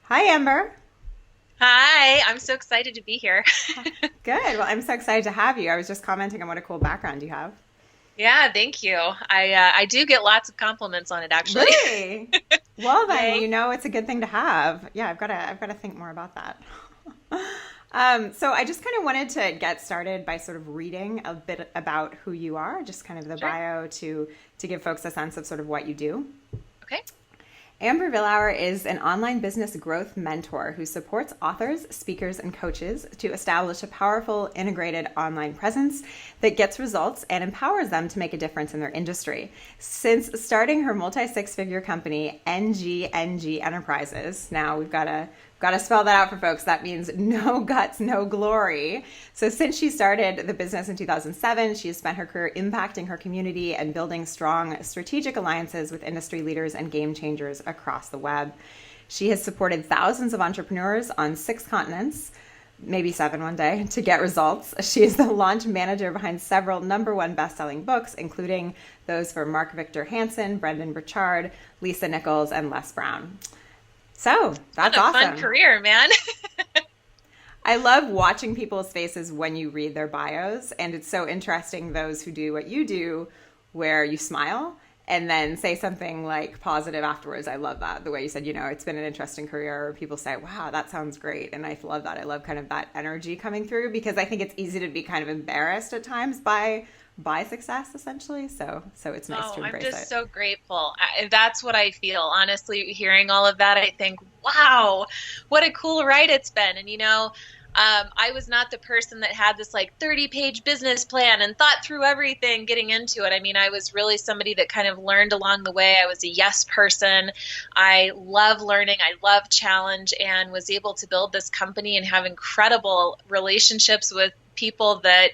Hi, Amber. Hi, I'm so excited to be here. Good. Well, I'm so excited to have you. I was just commenting on what a cool background you have. Yeah, thank you. I do get lots of compliments on it actually. Really? Well, then, Yay. it's a good thing to have. Yeah, I've got to think more about that. So I just kind of wanted to get started by sort of reading a bit about who you are, just kind of the Sure. bio to give folks a sense of sort of what you do. Okay. Amber Vilhauer is an online business growth mentor who supports authors, speakers, and coaches to establish a powerful, integrated online presence that gets results and empowers them to make a difference in their industry. Since starting her multi-six-figure company, NGNG Enterprises, now we've got to spell that out for folks. That means no guts, no glory. So since she started the business in 2007, she has spent her career impacting her community and building strong strategic alliances with industry leaders and game changers across the web. She has supported thousands of entrepreneurs on 6 continents, maybe 7 one day, to get results. She is the launch manager behind several #1 best-selling books, including those for Mark Victor Hansen, Brendan Burchard, Lisa Nichols, and Les Brown. So What that's a fun awesome. career, man. I love watching people's faces when you read their bios, and it's so interesting those who do what you do, where you smile and then say something like positive afterwards. I love that. The way you said, it's been an interesting career, or people say, wow, that sounds great. And I love that. I love kind of that energy coming through because I think it's easy to be kind of embarrassed at times by success essentially. So it's nice Oh, to I'm embrace just it. so grateful. That's what I feel. Honestly, hearing all of that, I think, wow, what a cool ride it's been. I was not the person that had this like 30-page business plan and thought through everything getting into it. I mean, I was really somebody that kind of learned along the way. I was a yes person. I love learning. I love challenge and was able to build this company and have incredible relationships with people that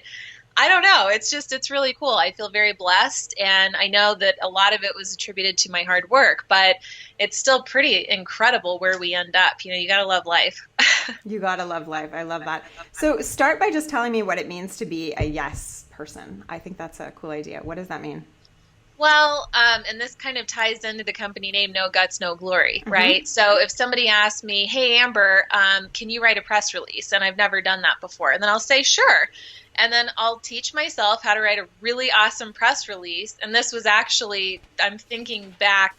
I don't know. It's really cool. I feel very blessed. And I know that a lot of it was attributed to my hard work, but it's still pretty incredible where we end up. You got to love life. You gotta love life. I love that. So start by just telling me what it means to be a yes person. I think that's a cool idea. What does that mean? Well, and this kind of ties into the company name, No Guts, No Glory, Mm-hmm. right? So if somebody asks me, hey, Amber, can you write a press release? And I've never done that before. And then I'll say, sure. And then I'll teach myself how to write a really awesome press release. And this was actually, I'm thinking back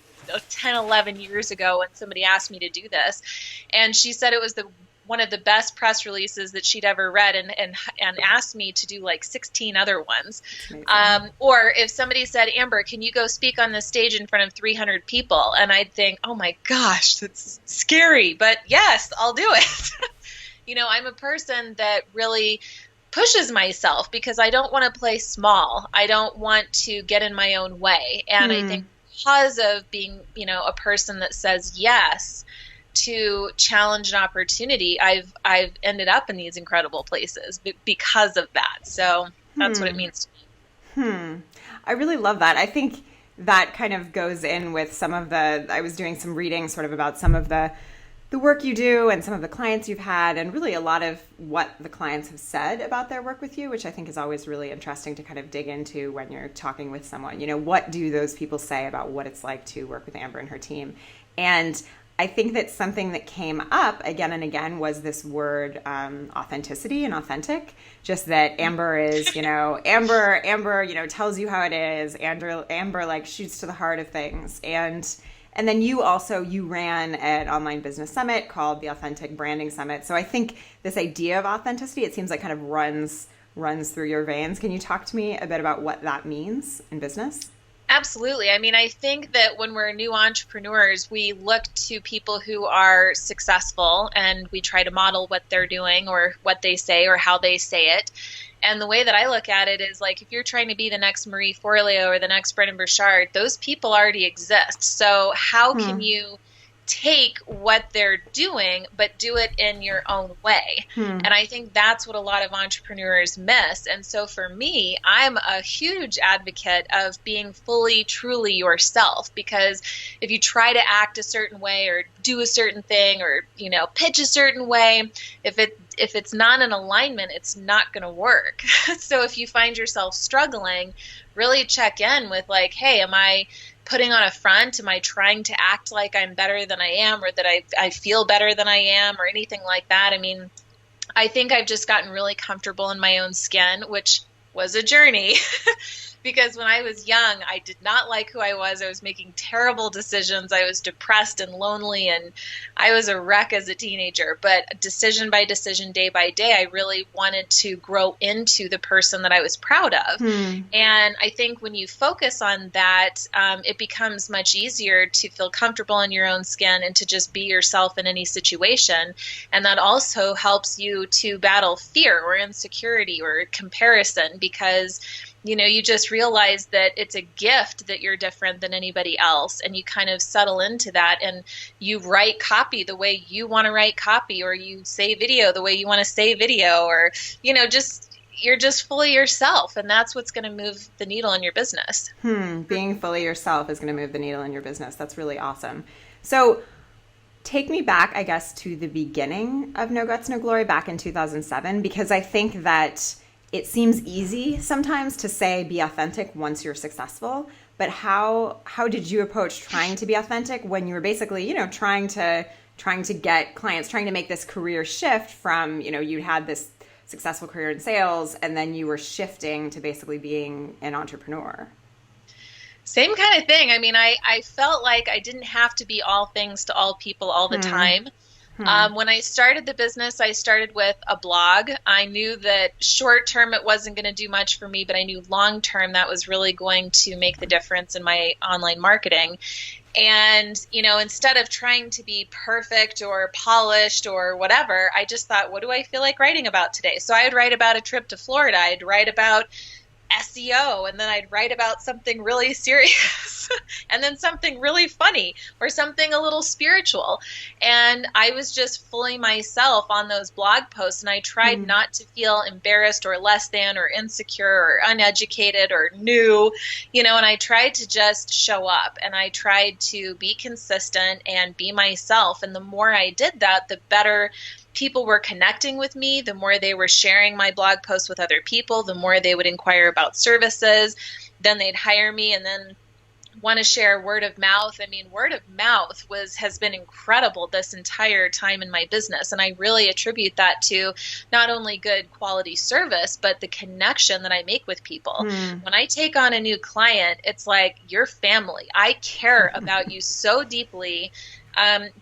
10, 11 years ago when somebody asked me to do this. And she said it was the one of the best press releases that she'd ever read and asked me to do like 16 other ones. It's amazing. Or if somebody said, Amber, can you go speak on the stage in front of 300 people? And I'd think, oh my gosh, that's scary. But yes, I'll do it. I'm a person that really pushes myself because I don't want to play small. I don't want to get in my own way. And I Hmm. think because of being, a person that says yes to challenge and opportunity, I've ended up in these incredible places because of that. So that's what it Hmm. means to me. Hmm. I really love that. I think that kind of goes in with some of I was doing some reading sort of about some of the work you do and some of the clients you've had, and really a lot of what the clients have said about their work with you, which I think is always really interesting to kind of dig into when you're talking with someone. What do those people say about what it's like to work with Amber and her team? And I think that something that came up again and again was this word authenticity and authentic. Just that Amber is, Amber, tells you how it is. Amber like shoots to the heart of things. And then you ran an online business summit called the Authentic Branding Summit. So I think this idea of authenticity, it seems like kind of runs through your veins. Can you talk to me a bit about what that means in business? Absolutely. I mean, I think that when we're new entrepreneurs, we look to people who are successful and we try to model what they're doing or what they say or how they say it. And the way that I look at it is like if you're trying to be the next Marie Forleo or the next Brendan Burchard, those people already exist. So how can Hmm. you take what they're doing but do it in your own way? Hmm. And I think that's what a lot of entrepreneurs miss. And so for me, I'm a huge advocate of being fully truly yourself, because if you try to act a certain way or do a certain thing or pitch a certain way, if it's not in alignment, it's not going to work. So if you find yourself struggling, really check in with like, hey, am I putting on a front? Am I trying to act like I'm better than I am, or that I feel better than I am, or anything like that? I mean, I think I've just gotten really comfortable in my own skin, which was a journey. Because when I was young, I did not like who I was. I was making terrible decisions. I was depressed and lonely, and I was a wreck as a teenager. But decision by decision, day by day, I really wanted to grow into the person that I was proud of. And I think when you focus on that, it becomes much easier to feel comfortable in your own skin and to just be yourself in any situation. And that also helps you to battle fear or insecurity or comparison, because you just realize that it's a gift that you're different than anybody else, and you kind of settle into that, and you write copy the way you want to write copy, or you say video the way you want to say video, or, you're just fully yourself, and that's what's going to move the needle in your business. Being fully yourself is going to move the needle in your business. That's really awesome. So take me back, I guess, to the beginning of No Guts, No Glory back in 2007, because I think that it seems easy sometimes to say be authentic once you're successful, but how did you approach trying to be authentic when you were basically, trying to get clients, trying to make this career shift from, you had this successful career in sales, and then you were shifting to basically being an entrepreneur? Same kind of thing. I mean, I felt like I didn't have to be all things to all people all the time. When I started the business, I started with a blog. I knew that short term it wasn't going to do much for me, but I knew long term that was really going to make the difference in my online marketing. And, instead of trying to be perfect or polished or whatever, I just thought, what do I feel like writing about today? So I would write about a trip to Florida. I'd write about SEO, and then I'd write about something really serious and then something really funny or something a little spiritual. And I was just fully myself on those blog posts, and I tried not to feel embarrassed or less than or insecure or uneducated or new, and I tried to just show up, and I tried to be consistent and be myself. And the more I did that, the better people were connecting with me, the more they were sharing my blog posts with other people, the more they would inquire about services, then they'd hire me, and then want to share word of mouth. I mean, word of mouth has been incredible this entire time in my business. And I really attribute that to not only good quality service, but the connection that I make with people. When I take on a new client, it's like your family. I care about you so deeply.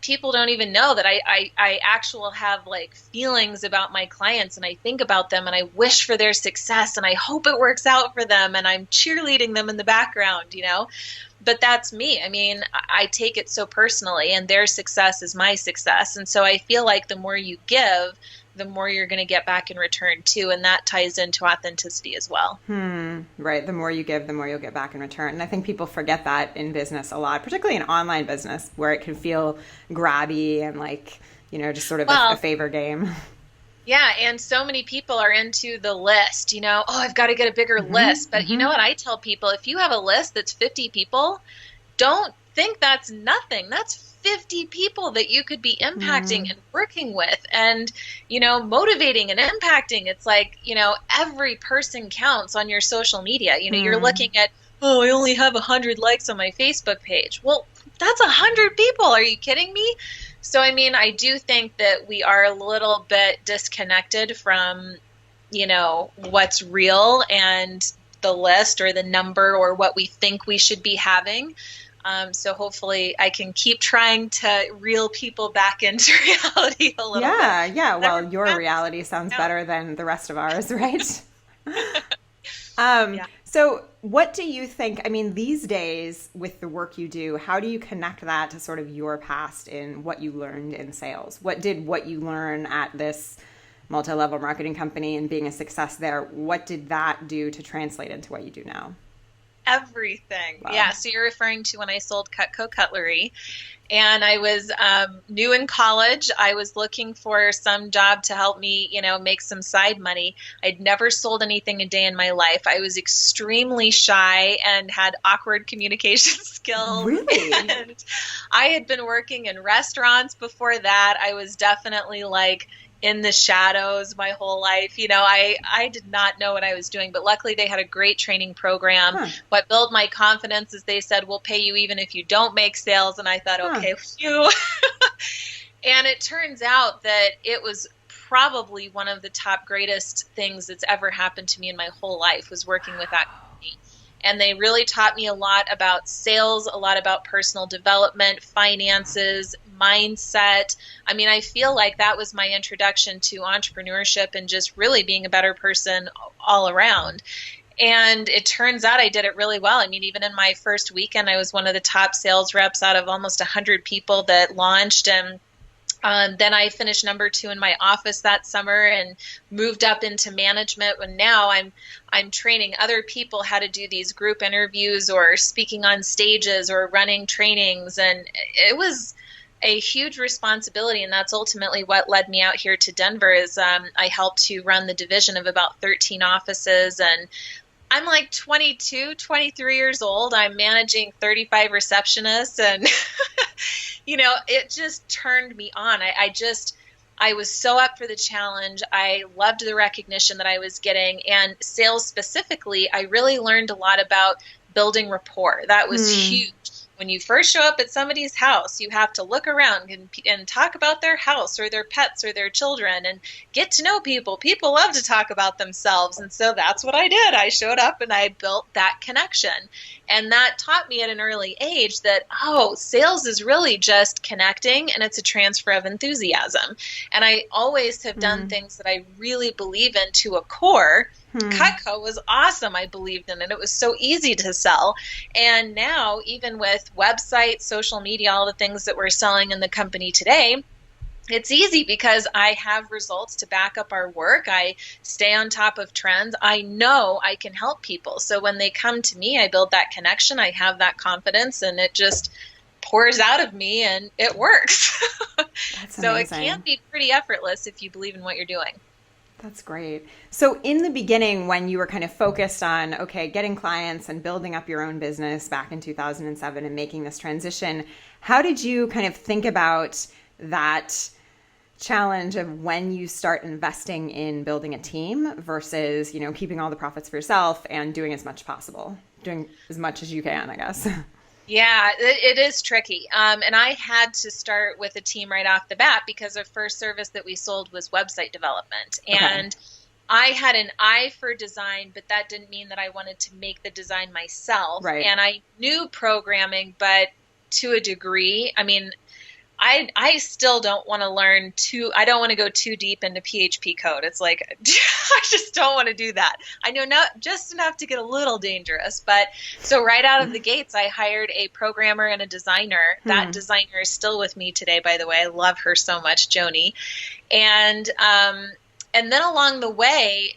People don't even know that I actually have like feelings about my clients, and I think about them, and I wish for their success, and I hope it works out for them, and I'm cheerleading them in the background, but that's me. I mean, I take it so personally, and their success is my success. And so I feel like the more you give, the more you're going to get back in return too. And that ties into authenticity as well. Right. The more you give, the more you'll get back in return. And I think people forget that in business a lot, particularly in online business, where it can feel grabby and like, just sort of a favor game. Yeah. And so many people are into the list, I've got to get a bigger list. But you know what I tell people? If you have a list that's 50 people, don't think that's nothing. That's 50 people that you could be impacting and working with and, motivating and impacting. It's like, every person counts on your social media. You're looking at, I only have 100 likes on my Facebook page. Well, that's 100 people. Are you kidding me? So, I mean, I do think that we are a little bit disconnected from, what's real and the list or the number or what we think we should be having. So hopefully I can keep trying to reel people back into reality a little bit. Yeah. Well, your reality sounds better than the rest of ours, right? So what do you think, these days with the work you do, how do you connect that to sort of your past in what you learned in sales? What you learn at this multi-level marketing company and being a success there, what did that do to translate into what you do now? Everything. Wow. Yeah. So you're referring to when I sold Cutco Cutlery, and I was new in college. I was looking for some job to help me, make some side money. I'd never sold anything a day in my life. I was extremely shy and had awkward communication skills. Really? And I had been working in restaurants before that. I was definitely like in the shadows my whole life. I did not know what I was doing, but luckily they had a great training program. Huh. What built my confidence is they said, we'll pay you even if you don't make sales. And I thought, okay, phew. And it turns out that it was probably one of the top greatest things that's ever happened to me in my whole life was working with that company. And they really taught me a lot about sales, a lot about personal development, finances, mindset. I mean, I feel like that was my introduction to entrepreneurship and just really being a better person all around. And it turns out I did it really well. I mean, even in my first weekend, I was one of the top sales reps out of almost 100 people that launched. And then I finished number 2 in my office that summer and moved up into management. And now I'm training other people how to do these group interviews or speaking on stages or running trainings. And it was a huge responsibility. And that's ultimately what led me out here to Denver is I helped to run the division of about 13 offices. And I'm like 22, 23 years old. I'm managing 35 receptionists and, it just turned me on. I was so up for the challenge. I loved the recognition that I was getting, and sales specifically, I really learned a lot about building rapport. That was huge. When you first show up at somebody's house, you have to look around and talk about their house or their pets or their children and get to know people. People love to talk about themselves. And so that's what I did. I showed up and I built that connection. And that taught me at an early age that, sales is really just connecting and it's a transfer of enthusiasm. And I always have done things that I really believe in to a core. Cutco was awesome. I believed in it. It was so easy to sell. And now, even with websites, social media, all the things that we're selling in the company today, it's easy because I have results to back up our work. I stay on top of trends. I know I can help people. So when they come to me, I build that connection. I have that confidence, and it just pours out of me, and it works. So it can be pretty effortless if you believe in what you're doing. That's great. So in the beginning, when you were kind of focused on, getting clients and building up your own business back in 2007 and making this transition, how did you kind of think about that challenge of when you start investing in building a team versus, keeping all the profits for yourself and doing as much as you can, I guess? Yeah, it is tricky. And I had to start with a team right off the bat because our first service that we sold was website development. And I had an eye for design, but that didn't mean that I wanted to make the design myself. Right. And I knew programming, but to a degree. I mean, I still don't want to I don't want to go too deep into PHP code. It's like, I just don't want to do that. I know just enough to get a little dangerous. But so right out of the gates, I hired a programmer and a designer. That designer is still with me today, by the way. I love her so much, Joni. And then along the way,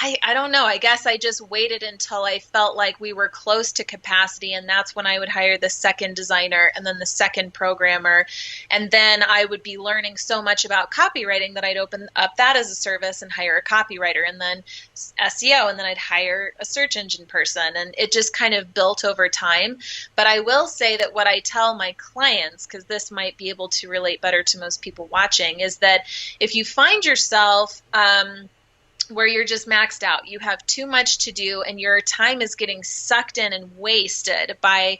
I don't know. I guess I just waited until I felt like we were close to capacity, and that's when I would hire the second designer and then the second programmer. And then I would be learning so much about copywriting that I'd open up that as a service and hire a copywriter, and then SEO, and then I'd hire a search engine person. And it just kind of built over time. But I will say that what I tell my clients, because this might be able to relate better to most people watching, is that if you find yourself where you're just maxed out, you have too much to do, and your time is getting sucked in and wasted by,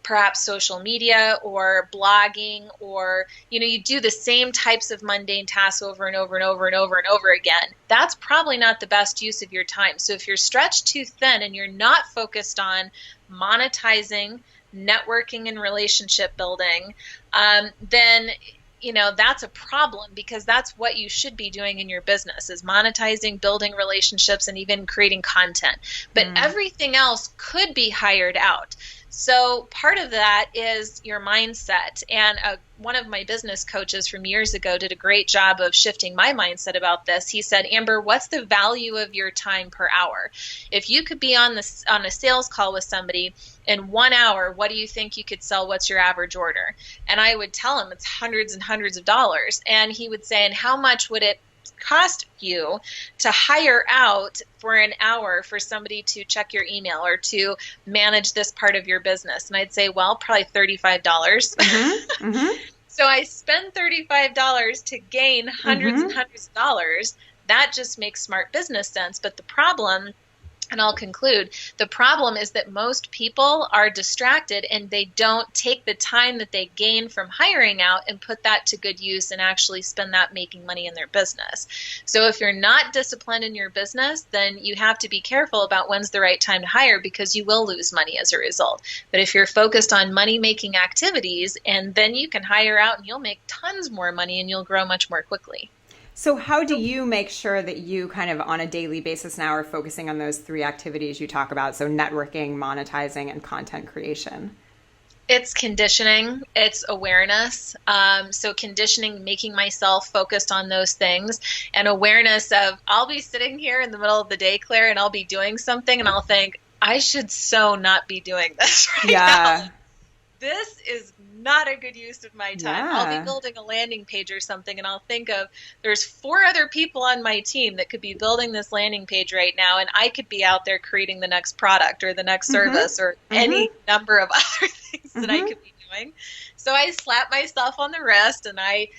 perhaps social media or blogging, or, you do the same types of mundane tasks over and over and over and over and over again. That's probably not the best use of your time. So if you're stretched too thin and you're not focused on monetizing, networking, and relationship building, then that's a problem, because that's what you should be doing in your business, is monetizing, building relationships, and even creating content. But everything else could be hired out. So part of that is your mindset. And one of my business coaches from years ago did a great job of shifting my mindset about this. He said, Amber, what's the value of your time per hour? If you could be on a sales call with somebody in 1 hour, what do you think you could sell? What's your average order? And I would tell him it's hundreds and hundreds of dollars. And he would say, and how much would it cost you to hire out for an hour for somebody to check your email or to manage this part of your business? And I'd say, well, probably $35. So I spend $35 to gain hundreds and hundreds of dollars. That just makes smart business sense. But the problem, and I'll conclude, the problem is that most people are distracted and they don't take the time that they gain from hiring out and put that to good use and actually spend that making money in their business. So if you're not disciplined in your business, then you have to be careful about when's the right time to hire, because you will lose money as a result. But if you're focused on money-making activities, and then you can hire out and you'll make tons more money and you'll grow much more quickly. So how do you make sure that you kind of on a daily basis now are focusing on those 3 activities you talk about? So networking, monetizing, and content creation. It's conditioning. It's awareness. So conditioning, making myself focused on those things, and awareness of, I'll be sitting here in the middle of the day, Claire, and I'll be doing something and I'll think, I should so not be doing this right now. This is not a good use of my time. I'll be building a landing page or something, and I'll think of, there's 4 other people on my team that could be building this landing page right now, and I could be out there creating the next product or the next service or any number of other things that I could be doing. So I slap myself on the wrist and I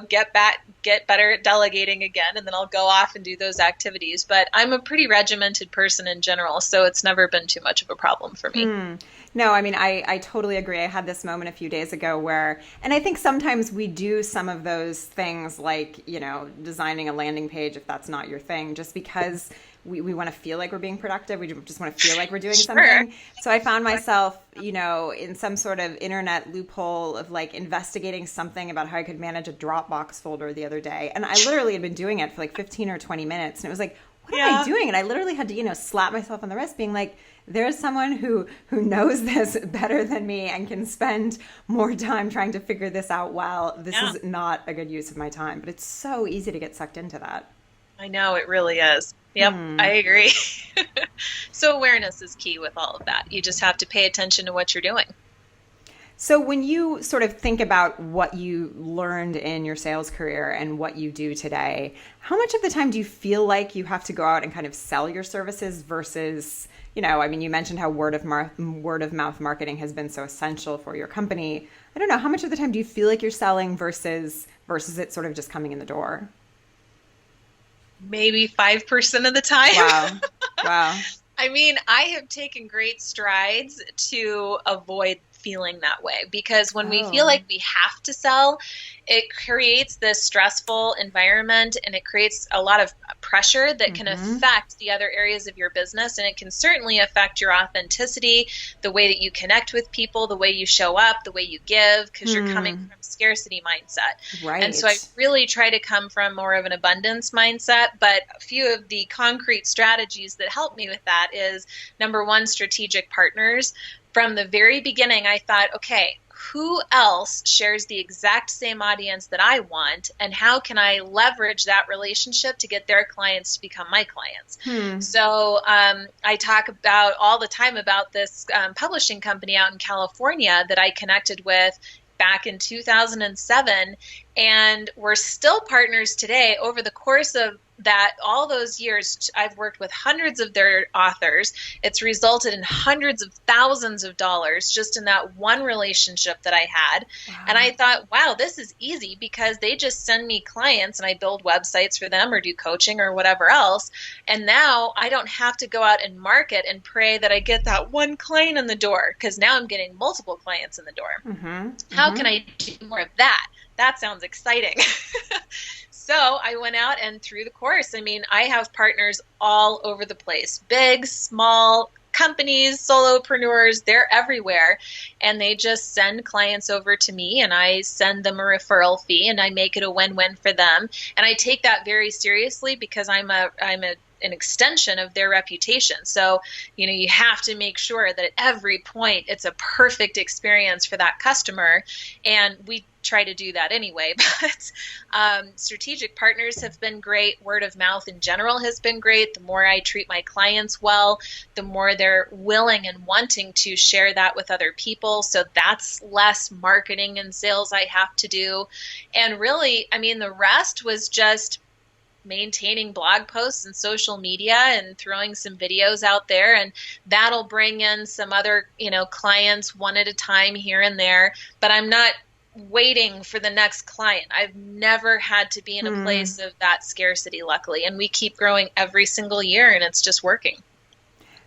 get better at delegating again, and then I'll go off and do those activities. But I'm a pretty regimented person in general, so it's never been too much of a problem for me. No, I mean, I totally agree. I had this moment a few days ago where, and I think sometimes we do some of those things like, designing a landing page, if that's not your thing, just because we want to feel like we're being productive. We just want to feel like we're doing something. So I found myself, in some sort of internet loophole of like investigating something about how I could manage a Dropbox folder the other day. And I literally had been doing it for like 15 or 20 minutes. And it was like, what am I doing? And I literally had to, slap myself on the wrist being like, there's someone who knows this better than me and can spend more time trying to figure this out. While this is not a good use of my time. But it's so easy to get sucked into that. I know, it really is. Yep, I agree. So awareness is key with all of that. You just have to pay attention to what you're doing. So when you sort of think about what you learned in your sales career and what you do today, how much of the time do you feel like you have to go out and kind of sell your services versus, you mentioned how word of mouth marketing has been so essential for your company. I don't know, how much of the time do you feel like you're selling versus it sort of just coming in the door? Maybe 5% of the time. Wow. I mean, I have taken great strides to avoid feeling that way, because when we feel like we have to sell, it creates this stressful environment and it creates a lot of pressure that can affect the other areas of your business. And it can certainly affect your authenticity, the way that you connect with people, the way you show up, the way you give, because you're coming from scarcity mindset. Right. And so I really try to come from more of an abundance mindset. But a few of the concrete strategies that help me with that is, number one, strategic partners. From the very beginning, I thought, okay, who else shares the exact same audience that I want, and how can I leverage that relationship to get their clients to become my clients? So I talk about all the time about this publishing company out in California that I connected with back in 2007, and we're still partners today. Over the course of that, all those years, I've worked with hundreds of their authors. It's resulted in hundreds of thousands of dollars just in that one relationship that I had. Wow. And I thought, wow, this is easy, because they just send me clients and I build websites for them or do coaching or whatever else. And now I don't have to go out and market and pray that I get that one client in the door, because now I'm getting multiple clients in the door. How can I do more of that? That sounds exciting. So I went out, and through the course, I have partners all over the place, big, small companies, solopreneurs, they're everywhere. And they just send clients over to me, and I send them a referral fee, and I make it a win-win for them. And I take that very seriously, because I'm an extension of their reputation. So, you have to make sure that at every point it's a perfect experience for that customer. And we try to do that anyway. But strategic partners have been great. Word of mouth in general has been great. The more I treat my clients well, the more they're willing and wanting to share that with other people. So that's less marketing and sales I have to do. And really, the rest was just maintaining blog posts and social media and throwing some videos out there, and that'll bring in some other clients one at a time here and there. But I'm not waiting for the next client. I've never had to be in a place of that scarcity, luckily. And we keep growing every single year, and it's just working.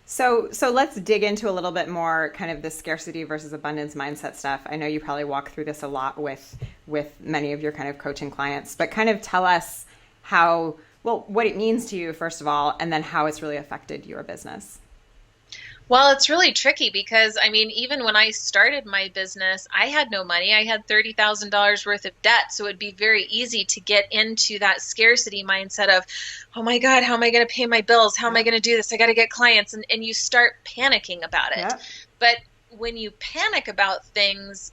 So let's dig into a little bit more kind of the scarcity versus abundance mindset stuff. I know you probably walk through this a lot with many of your kind of coaching clients, but kind of tell us what it means to you, first of all, and then how it's really affected your business. Well, it's really tricky because, I mean, even when I started my business, I had no money. I had $30,000 worth of debt. So it'd be very easy to get into that scarcity mindset of, oh my God, how am I going to pay my bills? How am I going to do this? I got to get clients. And you start panicking about it. Yeah. But when you panic about things,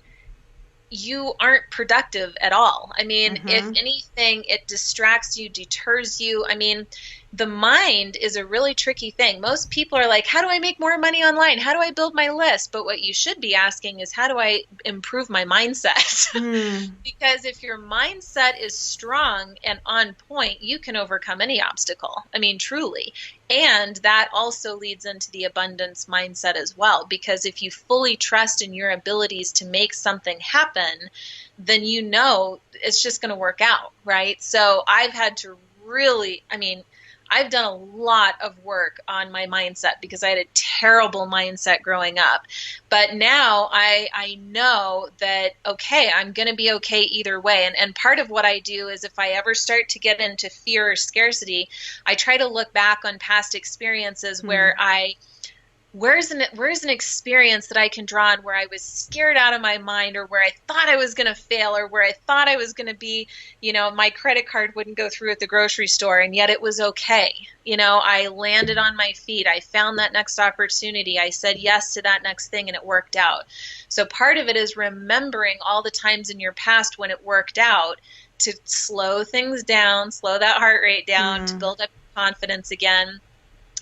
you aren't productive at all. I mean, if anything, it distracts you, deters you. I mean, the mind is a really tricky thing. Most people are like, how do I make more money online? How do I build my list? But what you should be asking is, how do I improve my mindset? Because if your mindset is strong and on point, you can overcome any obstacle. I mean, truly. And that also leads into the abundance mindset as well. Because if you fully trust in your abilities to make something happen, then you know it's just going to work out, right? So I've had to really, I've done a lot of work on my mindset because I had a terrible mindset growing up. But now I know that, okay, I'm going to be okay either way. And part of what I do is if I ever start to get into fear or scarcity, I try to look back on past experiences where where's an experience that I can draw on where I was scared out of my mind, or where I thought I was going to fail, or where I thought I was going to be, my credit card wouldn't go through at the grocery store, and yet it was okay. I landed on my feet. I found that next opportunity. I said yes to that next thing, and it worked out. So part of it is remembering all the times in your past when it worked out, to slow things down, slow that heart rate down, to build up confidence again.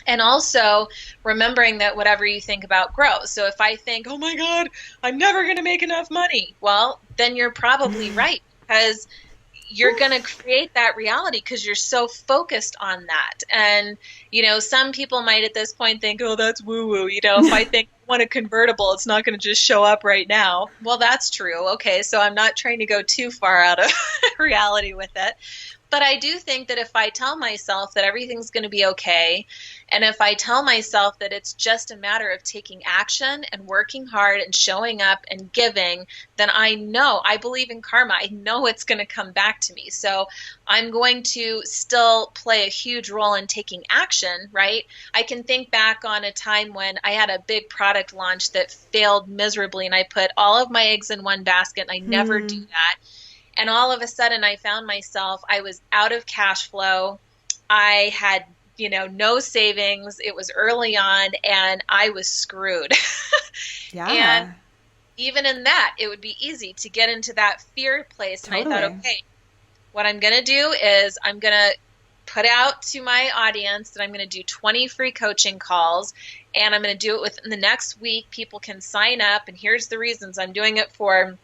And also remembering that whatever you think about grows. So if I think, oh my God, I'm never going to make enough money, well, then you're probably right, because you're going to create that reality because you're so focused on that. And, some people might at this point think, oh, that's woo-woo. If I think I want a convertible, it's not going to just show up right now. Well, that's true. Okay, so I'm not trying to go too far out of reality with it. But I do think that if I tell myself that everything's going to be okay, and if I tell myself that it's just a matter of taking action and working hard and showing up and giving, then I believe in karma. I know it's going to come back to me. So I'm going to still play a huge role in taking action, right? I can think back on a time when I had a big product launch that failed miserably, and I put all of my eggs in one basket, and I never do that. And all of a sudden I found myself, I was out of cash flow. I had, no savings. It was early on, and I was screwed. Yeah. And even in that, it would be easy to get into that fear place. Totally. And I thought, okay, what I'm going to do is I'm going to put out to my audience that I'm going to do 20 free coaching calls, and I'm going to do it within the next week. People can sign up, and here's the reasons I'm doing it for.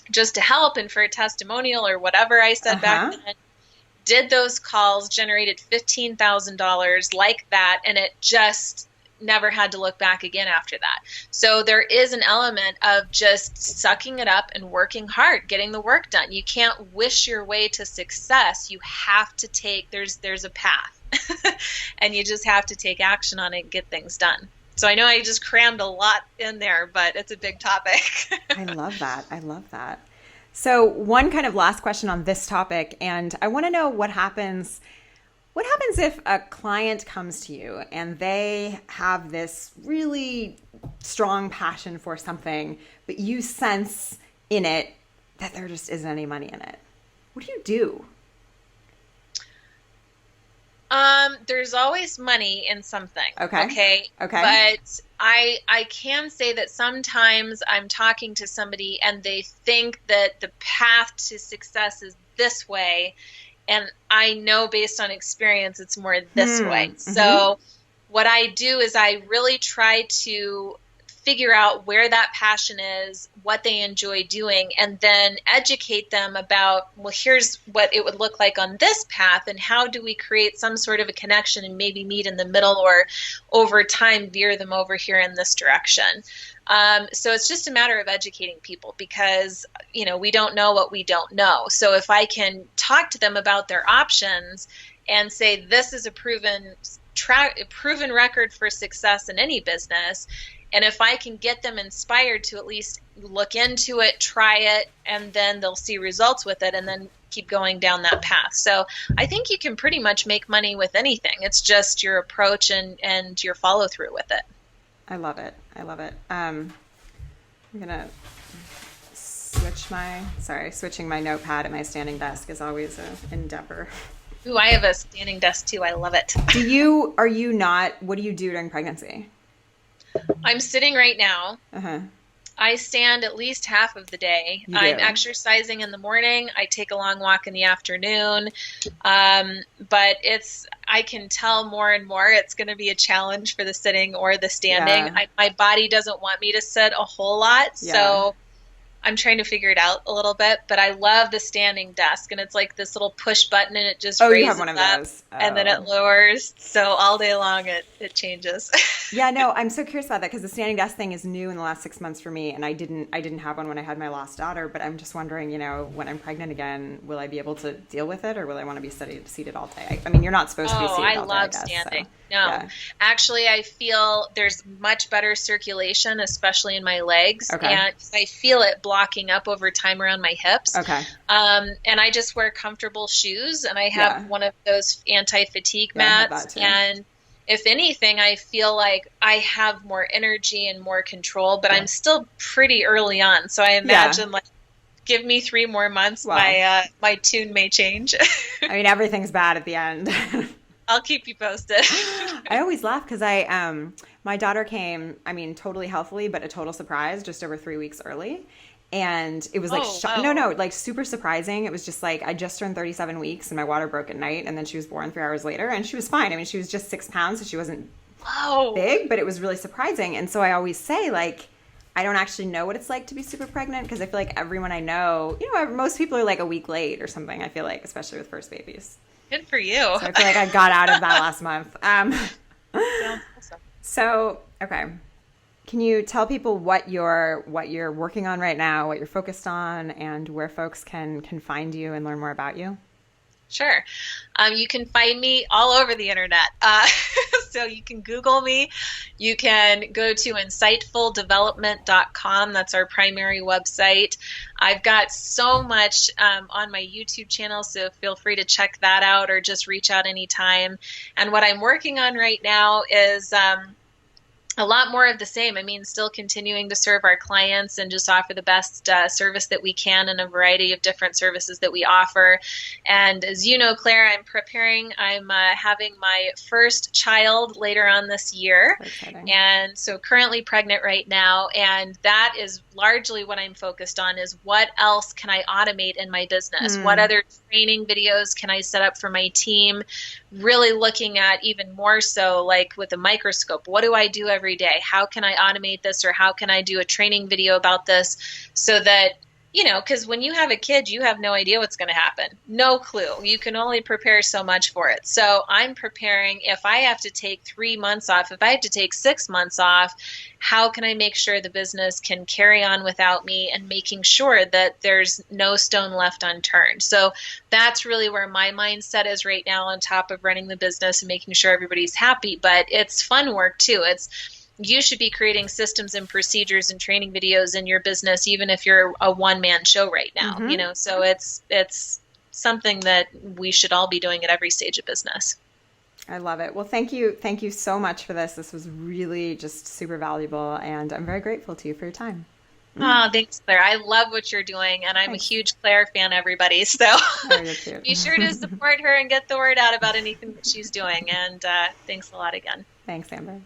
Just to help and for a testimonial or whatever I said back then. Did those calls, generated $15,000 like that, and it just never had to look back again after that. So there is an element of just sucking it up and working hard, getting the work done. You can't wish your way to success. You have to there's a path, and you just have to take action on it and get things done. So I know I just crammed a lot in there, but it's a big topic. I love that. So one kind of last question on this topic, and I want to know what happens if a client comes to you and they have this really strong passion for something, but you sense in it that there just isn't any money in it. What do you do? There's always money in something. Okay. But I can say that sometimes I'm talking to somebody and they think that the path to success is this way. And I know based on experience, it's more this way. So what I do is I really try to figure out where that passion is, what they enjoy doing, and then educate them about, well, here's what it would look like on this path, and how do we create some sort of a connection and maybe meet in the middle, or over time veer them over here in this direction. So it's just a matter of educating people, because, we don't know what we don't know. So if I can talk to them about their options and say, this is a proven record for success in any business, and if I can get them inspired to at least look into it, try it, and then they'll see results with it, and then keep going down that path. So I think you can pretty much make money with anything. It's just your approach and your follow through with it. I love it. I'm going to switching my notepad at my standing desk is always an endeavor. Ooh, I have a standing desk too. I love it. what do you do during pregnancy? I'm sitting right now. Uh-huh. I stand at least half of the day. I'm exercising in the morning. I take a long walk in the afternoon. But I can tell more and more it's going to be a challenge for the sitting or the standing. Yeah. My body doesn't want me to sit a whole lot. Yeah. So I'm trying to figure it out a little bit, but I love the standing desk, and it's like this little push button, and it just raises you have one of up, those. and then it lowers. So all day long it changes. Yeah, no, I'm so curious about that, because the standing desk thing is new in the last 6 months for me, and I didn't have one when I had my last daughter, but I'm just wondering, when I'm pregnant again, will I be able to deal with it, or will I want to be seated all day? I mean, you're not supposed to be seated all day, I love guess, standing. So. No, Yeah. Actually, I feel there's much better circulation, especially in my legs. Okay. And I feel it blocking up over time around my hips. Okay. And I just wear comfortable shoes, and I have one of those anti-fatigue mats. And if anything, I feel like I have more energy and more control, but I'm still pretty early on. So I imagine give me 3 more months, my tune may change. I mean, everything's bad at the end. I'll keep you posted. I always laugh because my daughter came, totally healthily, but a total surprise, just over 3 weeks early. And it was super surprising. It was just like, I just turned 37 weeks and my water broke at night, and then she was born 3 hours later, and she was fine. I mean, she was just 6 pounds, so she wasn't big, but it was really surprising. And so I always say, I don't actually know what it's like to be super pregnant, because I feel like everyone I know, most people are like a week late or something, I feel like, especially with first babies. Good for you. So I feel like I got out of that last month. Sounds awesome. So, okay. Can you tell people what you're working on right now, what you're focused on, and where folks can find you and learn more about you? Sure. You can find me all over the internet. So you can Google me. You can go to insightfuldevelopment.com. That's our primary website. I've got so much on my YouTube channel, so feel free to check that out or just reach out anytime. And what I'm working on right now is a lot more of the same. Still continuing to serve our clients and just offer the best service that we can in a variety of different services that we offer. And as you know, Claire, I'm having my first child later on this year. And so currently pregnant right now. And that is largely what I'm focused on, is what else can I automate in my business? What other training videos can I set up for my team? Really looking at even more so, like with a microscope, what do I do every day? How can I automate this, or how can I do a training video about this, so that, because when you have a kid, you have no idea what's going to happen. No clue. You can only prepare so much for it. So I'm preparing, if I have to take 3 months off, if I have to take 6 months off, how can I make sure the business can carry on without me, and making sure that there's no stone left unturned. So that's really where my mindset is right now, on top of running the business and making sure everybody's happy. But it's fun work too. You should be creating systems and procedures and training videos in your business, even if you're a one-man show right now. So it's something that we should all be doing at every stage of business. I love it. Well, thank you so much for this. This was really just super valuable, and I'm very grateful to you for your time. Oh, thanks, Claire. I love what you're doing, and I'm a huge Claire fan, everybody. So be sure to support her and get the word out about anything that she's doing. And thanks a lot again. Thanks, Amber.